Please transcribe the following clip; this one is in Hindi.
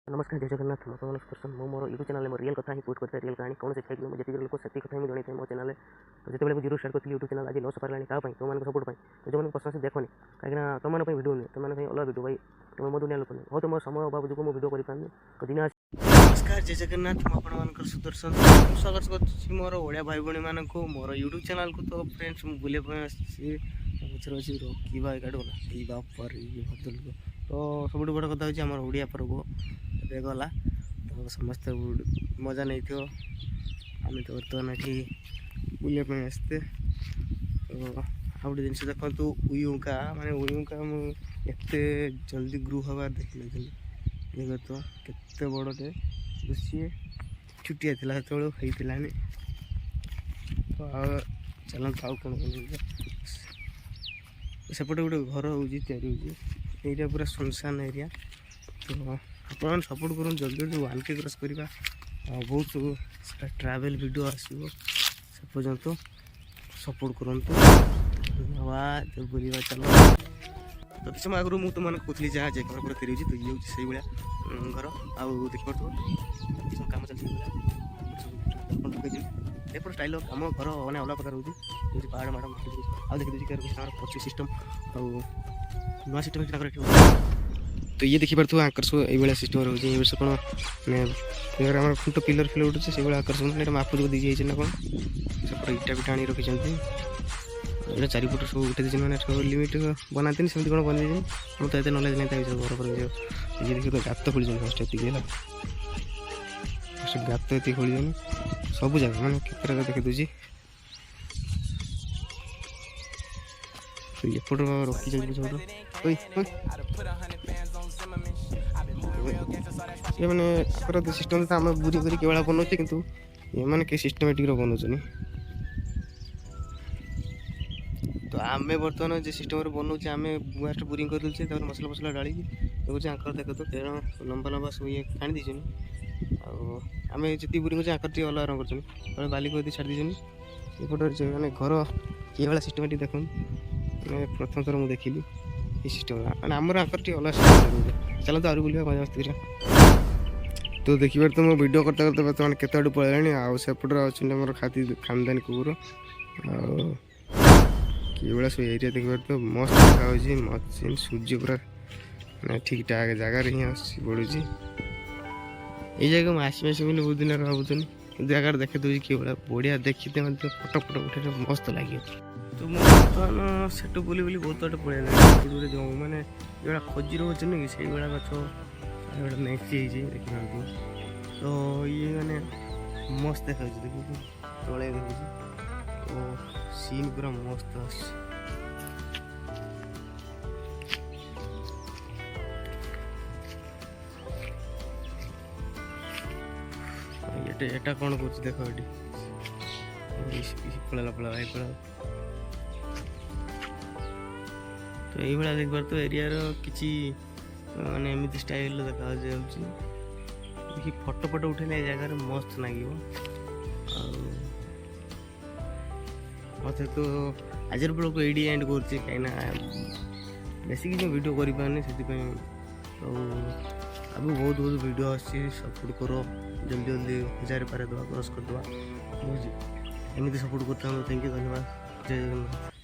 नमस्कार जय जगन्नाथ मन दर्शन मो मोर यूट्यूब चैनल में रियल कथा ही पोस्ट करता है रियल कहानी कौन से फेक मुझे जी लोग से कथा ही जनते मो चैनल तो जिते जीरो स्टार्ट करी यूट्यूब चैनल आज लॉस पारानी क्या तुम सपोर्ट तो जो मैंने पसंद से देखनी कहीं तुम भिडियो नहीं तुम अलग भिडियो भाई तुम मो दुनिया लोक नहीं हो तो मोर समय अभाव जो भिडियो करें तो दिन नमस्कार जय जगन्नाथ मुझे सुदर्शन स्वागत कर मोर ओडिया भाई भाई मानक मोर यूट्यूब चैनल को तो फ्रेंड्स बुले पचर अच्छी रखा गाड़ी बापर भदल को तो सब बड़ कथा हूँ ओडिया पर्व ଏବେ ଗଲା ତ ସମସ୍ତେ ମଜା ନେଇଥିବ ଆମେ ତ ବର୍ତ୍ତମାନ ଏଠି ବୁଲିବା ପାଇଁ ଆସିଛେ ତ ଆଉ ଗୋଟେ ଜିନିଷ ଦେଖନ୍ତୁ ଉୟୁଙ୍କା ମାନେ ଉୟୁଙ୍କା ମୁଁ ଏତେ ଜଲ୍ଦି ଗ୍ରୁ ହେବାର ଦେଖିନଥିଲି ଦେଖ ତ କେତେ ବଡ଼ଟେ ସିଏ ଛୁଟିଆ ଥିଲା ସେତେବେଳୁ ହେଇଥିଲାନି ତ ଆଉ ଚାଲନ୍ତୁ ଆଉ କ'ଣ ସେପଟେ ଗୋଟେ ଘର ହେଉଛି ତିଆରି ହେଉଛି ଏଇଟା ପୁରା ସୁନସାନ ଏରିଆ ତ ଆପଣ ସପୋର୍ଟ କରନ୍ତୁ ଜଲ୍ଦି ଜଲ୍ଦି 1K କ୍ରସ୍ କରିବା ବହୁତ ଟ୍ରାଭେଲ୍ ଭିଡ଼ିଓ ଆସିବ ସେ ପର୍ଯ୍ୟନ୍ତ ସପୋର୍ଟ କରନ୍ତୁ ବୁଲିବା ଚାଲ ତ କିଛି ସମୟ ଆଗରୁ ମୁଁ ତୁମମାନଙ୍କୁ କହୁଥିଲି ଯାହା ଯେ ଘର ପୁରା ତିଆରି ହେଉଛି ତ ଇଏ ହେଉଛି ସେଇଭଳିଆ ଘର ଆଉ ଦେଖିପାରୁଥିବ ସବୁ କାମ ଚାଲିଛି ଏପଟ ଷ୍ଟାଇଲ୍ ଆମ ଘର ମାନେ ଅଲଗା ପ୍ରକାର ହେଉଛି ଯେମିତି ପାହାଡ଼ ମାଡ଼ ମାଟି ଆଉ ଦେଖିଦେଉଛି ତାଙ୍କର ପଛ ସିଷ୍ଟମ୍ ଆଉ ନୂଆ ସିଷ୍ଟମ୍ ତାଙ୍କର ଏଠି तो ये देखी पार्थ आकर सब ये सिस्टम रोचे ये कौन मैंने आम खुंट पिलर फिलर उठुचे से आकर मैंने माप जो दीजिए ना कौन सेपटे इटा बिटा आनी रखी ये चारिपट सब उठे दीजिए मैंने सब लिमिट बनाते सेमती कौन बन जाए मुझे तो ये नलेज नहीं घर पर ये देखिए गात खोली फर्स्ट ये फर्स्ट गात ये खोली सब जगह मैंने केत देखी दूसरी एपट रखी ये मैंने सिस्टम तो आम बुरी कर केवल बनाऊे कि ये मैंने सिस्टमेटिक बनाऊँ तो आम बर्तमान जो सिस्टम बनाऊे आम फास्ट बोरिंग कर दूचे मसला फसला डाली देखुचे आंकर देख तो तेरह लंबा लंबा सब ये खाणी दीचुन आम जी बोरिंग कर आंकर टी अलग रंग कर बाली कर छाड़ दीचुन एपटे मैंने घर ये भाया सिस्टमेटिक देख मैं प्रथम थर मुझे देखिली ये सिस्टम मैंने आमर आंकर टी अलग चलो तो आगे बुला मजा मस्ती करा तो देखिए तो मैं वीडियो करते करते बर्तमान केत आड़ पलैनी आउपटे अच्छे मोर खानदानी कुकुर किभा सब एरिया देखिए तो मस्त देखा मशीन सूर्य पूरा मैं ठीक ठाक जगार ही बढ़ू ये जगह मुझे आसमी आसमी बहुत दिन भावुनी जगार देखे दूसरी कि बढ़िया देखी फटो फटो उठे मस्त लगे तो बर्तमान सेटू बुली बुली बहुत बाटे पड़ेगा जो मैंने जो खोजी रोचे कि से भाया गच मेची देखा तो ये मैंने मस्त देखा देखिए तले देखुच तो सीन पूरा मस्त एटा कौन कर देख पड़ा पड़ा भाई पड़ा तो ये भाया देख तो एरिया किसी माने एमती स्टाइल देखा देखिए फटो फटो उठे जगार मस्त लगे मत तो आज बेल को ये एंड कर कहीं बेसिक किसी वीडियो कर पारे से तो आगे बहुत बहुत वीडियो सपोर्ट करो जल्दी जल्दी 1000 पारे दवा क्रॉस कर दवा एमती सपोर्ट करता हूँ थैंक यू धन्यवाद जय जगन्नाथ।